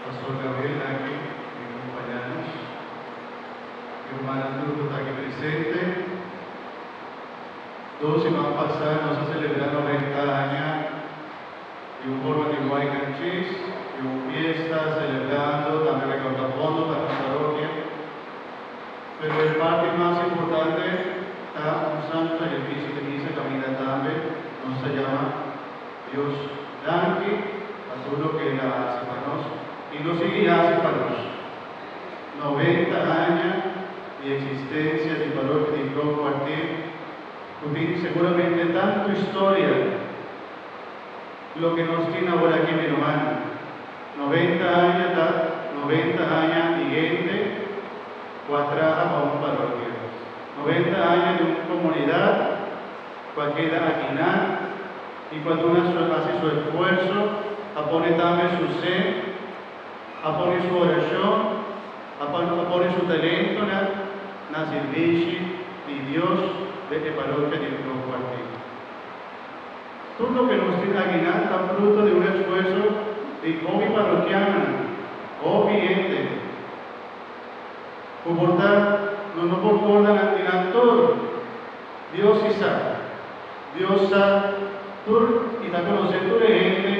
Pastor Gabriel aquí, mis compañeros, mi hermana Turco está aquí presente. Todos se van a pasar, nos a celebrar 90 años de un forma de Huaycan Chis, de una fiesta celebrando, también recaudando fondos para la parroquia. Pero el parte más importante está un santo sacrificio de misa camina también, nos se llama Dios Danke a todo lo que Él hace para nosotros. Y lo seguirá hace para nosotros. 90 años de existencia de parroquia de Pro Cuartil, tiene seguramente tanta historia lo que nos tiene ahora aquí mi hermano. 90 años de gente cuadrada a una parroquia. 90 años de una comunidad que queda aquí nada, y cuando uno hace su esfuerzo, a poner también su sed, a poner su oración, a poner su talento en el servicio de Dios de la parroquia de Pro Cuartil. Todo lo que nos tiene aquí nada está fruto de un esfuerzo de hobby parroquiano, hobby gente. Por tanto, no por coordinar todo. Dios sí sabe. Dios sabe todo y está conociendo de gente,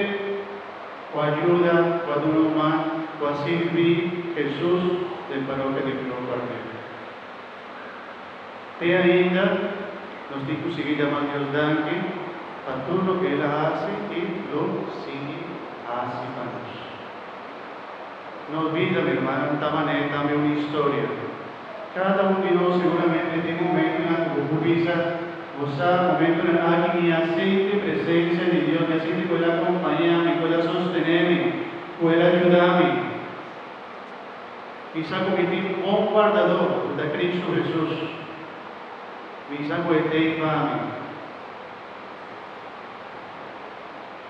o ayuda, o uno más, o servir Jesús del parroquia de Pro Cuartil. Y ainda, nos dijo seguir llamando Dios Danke a todo lo que Él hace y lo sigue hace para nosotros. No olvida, mi hermano, de esta manera también una historia. Cada uno de nosotros seguramente tiene un momento en la que gozar, momento en el que me siente presencia de Dios, me siente que pueda acompañarme, pueda sostenerme, pueda ayudarme. Quizá cometí un buen guardador de Cristo Jesús. Quizá puede para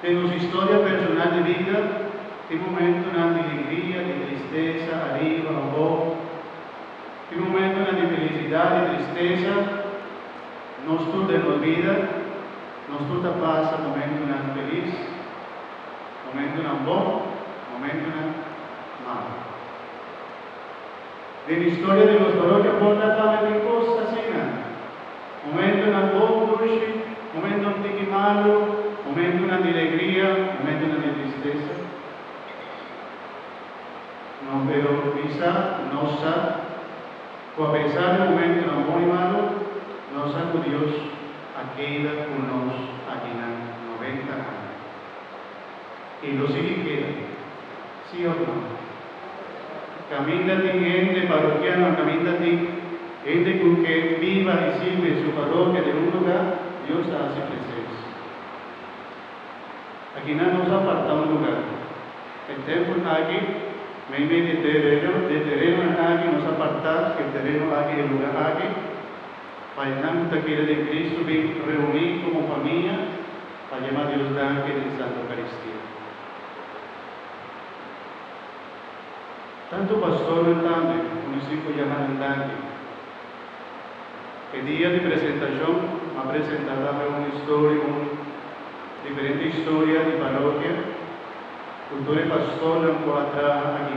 en nuestra historia personal de vida, hay momentos de alegría, de tristeza, arriba, abajo. Hay momentos de felicidad, de tristeza. Nos tú de la vida, nos tú te pasa momentos de feliz, momentos de bom, momentos de mal. De la historia de los parroquias, por la tabla de cosas así, momentos de bom, momentos de malo, momentos de alegría, momentos de tristeza. No, pero quizá no sabe, o a pesar de momentos de amor y malo, nos sacó Dios a queda con nosotros aquí en 90 años. Y lo sigue queda, ¿sí o no? Camina de gente parroquiana, camina de gente con que viva y sirve su parroquia de un lugar, Dios hace presencia. Aquí no nos aparta un lugar. El templo aquí, me de terreno aquí, nos aparta el terreno aquí, el lugar aquí. Para que quiere de Cristo, bien reunir como familia, para llamar a Dios Danke en Santa Eucaristía. Tanto pastor también, municipio llamado Danke. El día de presentación ha presentado una historia, diferente historia de parroquia. Cultura pastor en cuatro aquí.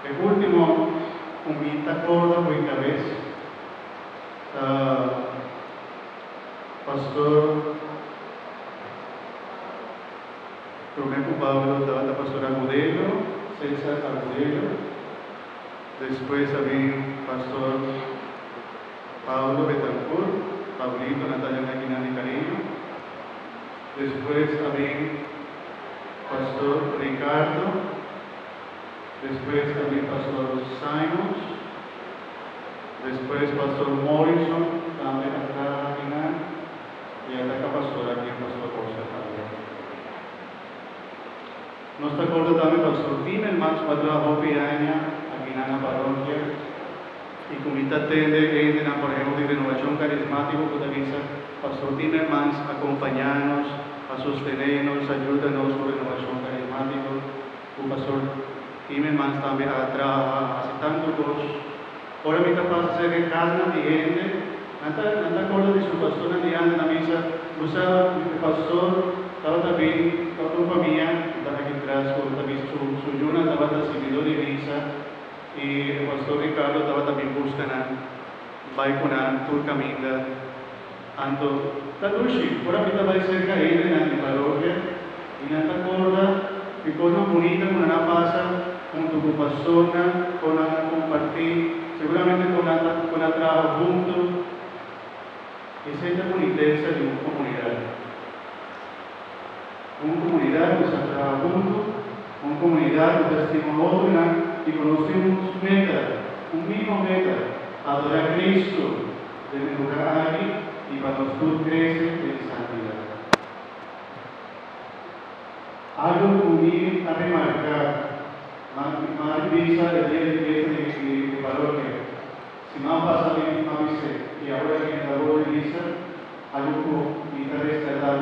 El último, un vista corta por cabeza. Pastor Romero Pablo, la pastora Agudelo, César Agudelo. Después había pastor Pablo Betancourt, Pablito, Natalia Naquina de Cariño. Después había pastor Ricardo. Después había pastor Simons. Después pastor Morrison, también acá y acá pastor aquí, pastor Rosa también. Nos acuerda también pastor Timmermans, trabajó piraña aquí en la parroquia y comita tende en la pareja de renovación carismática que utiliza pastor Timmermans, acompañarnos, a sostenernos, ayúdanos con renovación carismática. Un pastor Timmermans también trabaja hace tanto cosas. Ahora me capaz de ser en casa de gente, no te acuerdas de su pastor en la misa, usaba el pastor, estaba también con tu familia, estaba aquí atrás, su Yuna estaba recibiendo divisa y el pastor Ricardo estaba también buscando Baikunan, Turcaminda, Anto, Tatushi, por aquí estaba cerca de él en la parroquia, y en esta corda, y cosas bonitas con una pasa, con tu persona, con la compartir, seguramente con la trabajo juntos, es esta boniteza de una comunidad. Una comunidad que se trabaja juntos, una comunidad que testimos otra y conocemos meta, un mismo meta, adorar a Cristo, de mejorar aquí y para nosotros crecer en santidad. Algo que a remarcar, más visa el día de fiesta de parroquia. Si más pasa bien, más dice, y ahora que en la boda de visa, algo que está rescatado,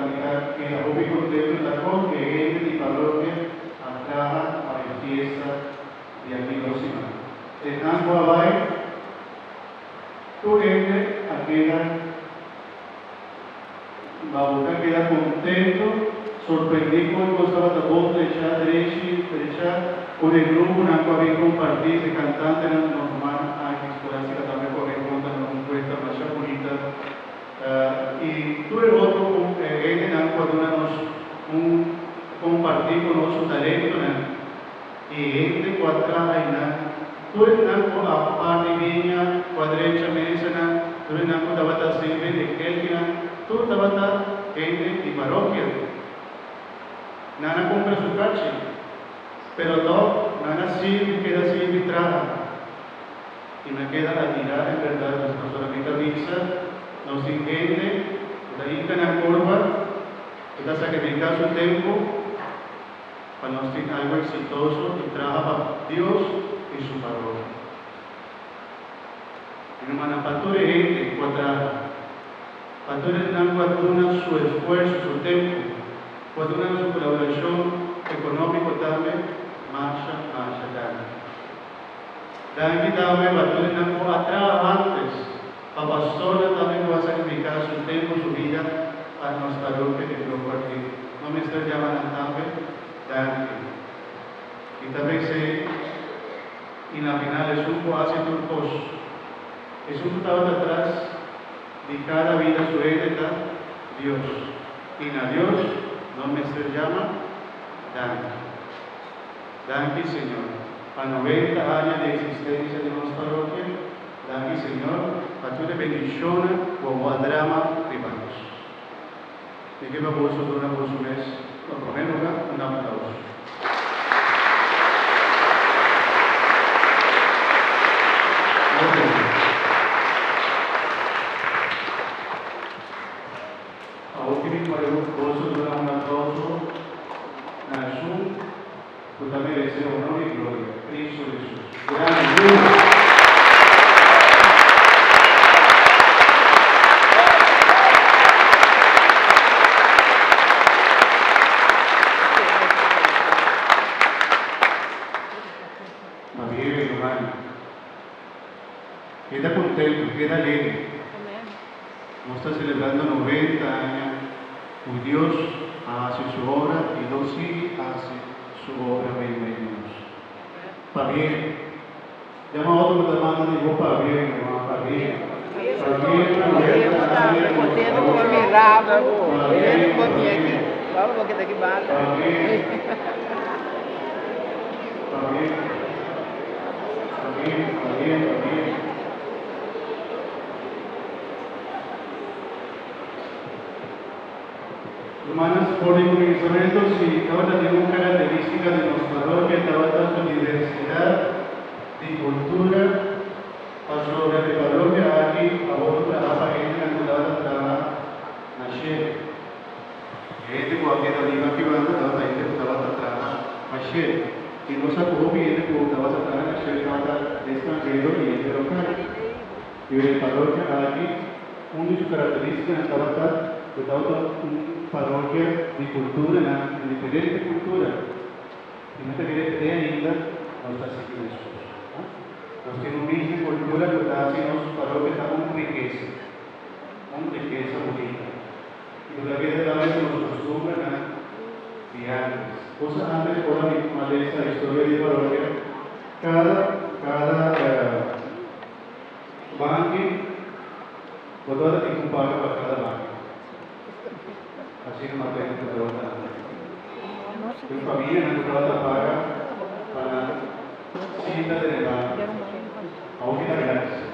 que la joven contento la cosa, que gente de parroquia atraja a la fiesta de amigos y más. En Anguabay, tu gente queda contento, sorprendido con el costado de voz derecha, con el grupo en el cual había compartido, de cantante normal, escolástica también corresponde a una encuesta más bonita. Y tú el otro, en el cual compartir con nuestro talento, y gente cuadrada, tú el cual aparte viña, cuadrecha mesa, tú el cual estaba siempre de Kelvin, tú estaba gente de parroquia. Nana compra su cache, pero todo, nana sirve, queda sirve y trabaja. Y me queda la tirada en verdad, nuestra solamente visa, nos entiende, la hija en la curva, está sacrificando su tiempo para nos tener algo exitoso y trabaja para Dios y su parroquia. Y no manapatore gente cuadrada, patore dan cuadruna su esfuerzo, su tiempo, cuadruna su colaboración económica también, marcha, también. Dan kita patore dan cuadrada antes, para pastora también va a sacrificar su tiempo, su vida a nuestra parroquia que lo partido. No me está llamando también, dan. Y también sé, y la final es un hace turcos. Es un estado atrás de cada vida su heredad, Dios. Y a Dios no me se llama Dan. Dan, Señor. A 90 años de existencia de nuestra parroquia, Dan, Señor, a tu bendición como a drama privados. Y que me aplauso por su mes, por primer lugar, un aplauso. Tú también mereces honor y gloria. Cristo Jesús. Gracias. Bien, hermano. Queda contento, queda alegre. No está celebrando 90 años. Y Dios hace su obra y Dios sí hace su obra bienvenidos. Para bien. Llama a otro que te manda y vos para bien, hermano, para bien. Para bien, para bien. Contento com mi rabo, contento com minha aqui. Vamos porque daqui bala. Para bien. Para bien. Para bien, para bien, para bien. Hermanas, por instrumentos y ahora tenemos características de nuestra parroquia, toda su diversidad de cultura, pasó de parroquia aquí, a otro trabajo gente en la trabaja, nacer. Gente cualquier oliva que va a trabajar, gente que trabaja nacer. Y no se puede gente que trabaja nacer, trabaja extranjero y gente local. Y en parroquia aquí, una de sus características es trabajar de toda parroquia de cultura, de diferente cultura. Y no te quieres creer ainda, no está siguiendo eso. Los que no misma cultura que está haciendo su parroquia está con riqueza bonita. Y lo que es la vez que nos acostumbran a diarios. Cosa antes por la misma de esta historia de parroquia, cada banque, por toda la que paga para cada banque. Así no mate que te votan. Tu familia no te paga para cita de la aunque la gracia.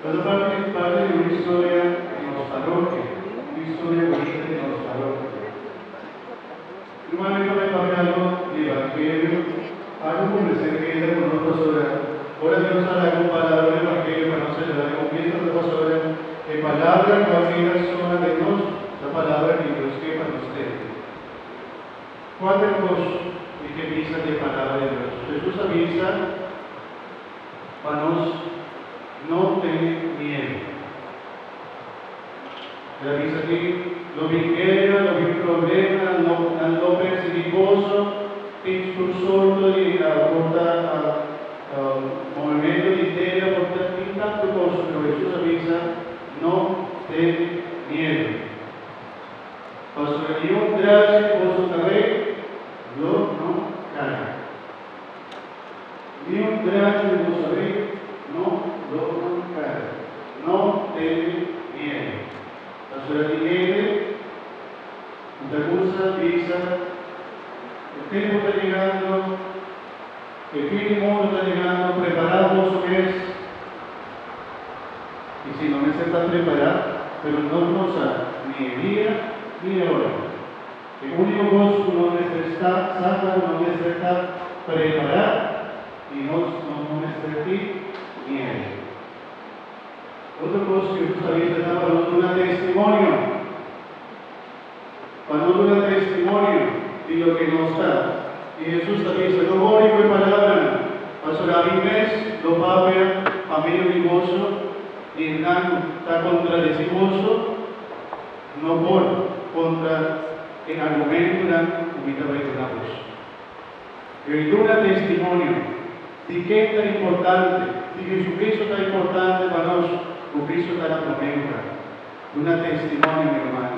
Pero parte de una historia de los parroquias, una historia bonita de los parroquias. Hermano, yo me tomé algo de evangelio, algo que se queda con nosotros ahora. Ahora Dios ha dado palabra de evangelio para no celebrar con fiesta de pastora, que palabra que va a ser sola de Dios, la palabra que Dios quiere para ustedes. Cuatro cosas que piensan de palabra de Dios. Jesús avisa para no tener miedo. Él avisa aquí, lo vi guerra, lo vi problema, lo perseguidoso, expulsor y aporta movimiento de tierra, aporta tantas cosas, pero Jesús avisa, no tener miedo. Pastor, yo gracias por su cabello, no cae. Dios gracias por su cabello, no cae. No tener miedo. Pastor, aquí otra cosa dice, el tiempo está llegando, el fin del mundo está llegando, preparados es. Y si no necesitan preparar, pero no nos ni el día ni la hora. El único gozo no necesita salvar, no necesita preparar y no necesita miedo. Otra cosa que Jesús había está hablando de un testimonio. Cuando un testimonio de lo que no está. Y Jesús también dice, no voy con palabra. Pastor, a mi vez, lo papia, familia mi gozo, y el está contra ese gozo, no por contra el argumento de la voz. Pero un testimonio de qué es tan importante, de Jesucristo tan importante para nosotros. O Cristo está en la promesa, un testimonio, mi hermano.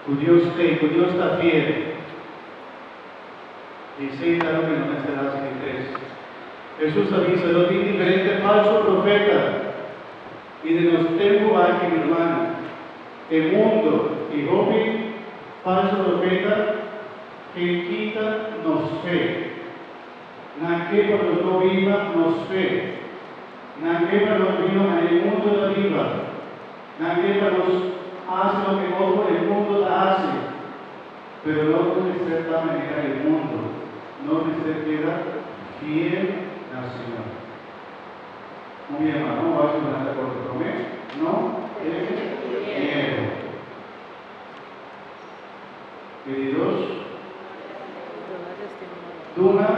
Tu Dios está fiel. Y sí, claro que no necesitarás interés. Jesús avisa, lo tiene diferente falso profeta. Y de los tiempos aquí, mi hermano, el mundo y joven, falso profeta, que quita nos fe. Nadie para los no viva nos fe. Nadie para los vino en el mundo de arriba. Nadie para los hace lo que otro el mundo la hace. Pero no de cierta manera el mundo. No se queda fiel al Señor. Muy bien, hermano, vas a poner por tu promesa. No es miedo. Queridos, duna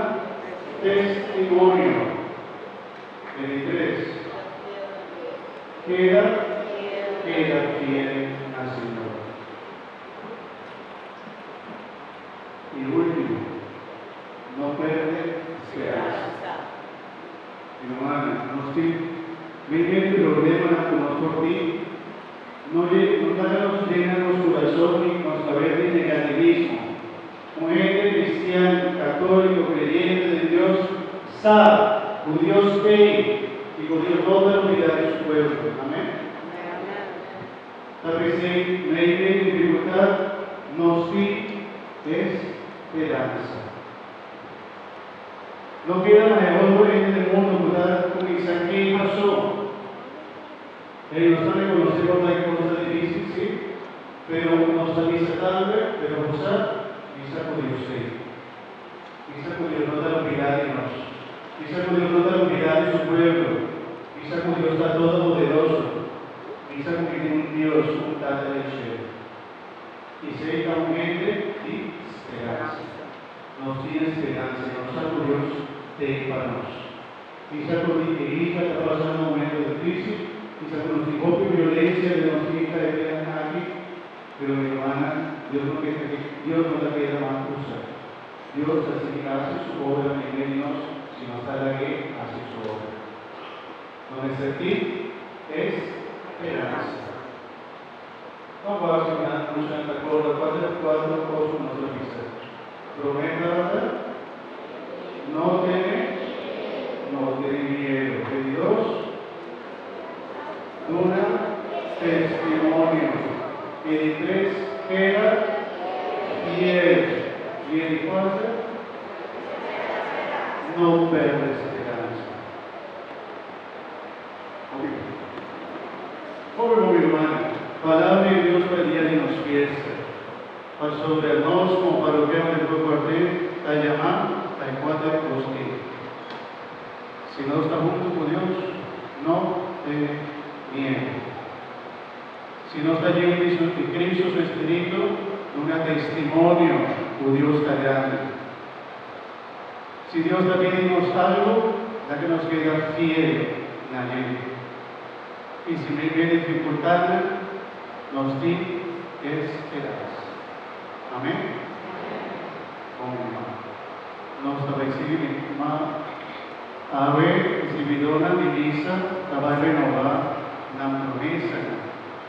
testimonio. 23. Queda fiel al Señor. Y último, no pierde esperanza. Mi hermana, no estoy viendo el problema como por ti. No nos llena los corazones y nos cabeza de negativismo. Mujer cristiana, católico, creyente de Dios, sabe. Con Dios ve y con Dios no va a olvidar de su pueblo. Amén. Tal vez en medio de dificultad, no sí es esperanza. No queda mejor en el mundo con Isaac. ¿Qué pasó? Ellos no reconocieron que hay cosas difíciles, sí, pero nos avisa tarde, pero Isaac con Dios sí. Isaac con Dios no da olvidar de nosotros. Quizá con Dios no da unidad de su pueblo. Quizá con Dios está todopoderoso. Quizá con que tiene un Dios, un Padre del cielo. Y se da un gente y esperanza. Nos tiene esperanza. Nos ha Dios de para nosotros. Quizá con que hija está pasando un momento de crisis. Quizá con los hijos de violencia de nuestra hija de ver aquí. Pero mi hermana, Dios no la queda más usar. Dios así hace su obra en medio si no está la que hace su obra. Donde sentir es esperanza. Vamos a hacer una Luciana Tacorda, quatro posto nostra vista. Prometa, no tiene miedo. De Dios, una testimonio. Y de tres, queda fiel. Y de cuatro, no perde esperanza. Pobre mi hermano, palabra de Dios para el día de nos fiesta. Para sobre nós, como parroquiano del pueblo cuartel, a llamar a encuadre los que. Si no está junto con Dios, no te miedo. Si no está lleno de Cristo, su Espíritu, un testimonio de Dios tan grande. Si Dios está pidiendo algo, ya que nos queda fiel en la ley. Y si me viene dificultad, nos di esperanza. Amén. Nos recibimos a ver, si mi dona divisa, la va a renovar la promesa.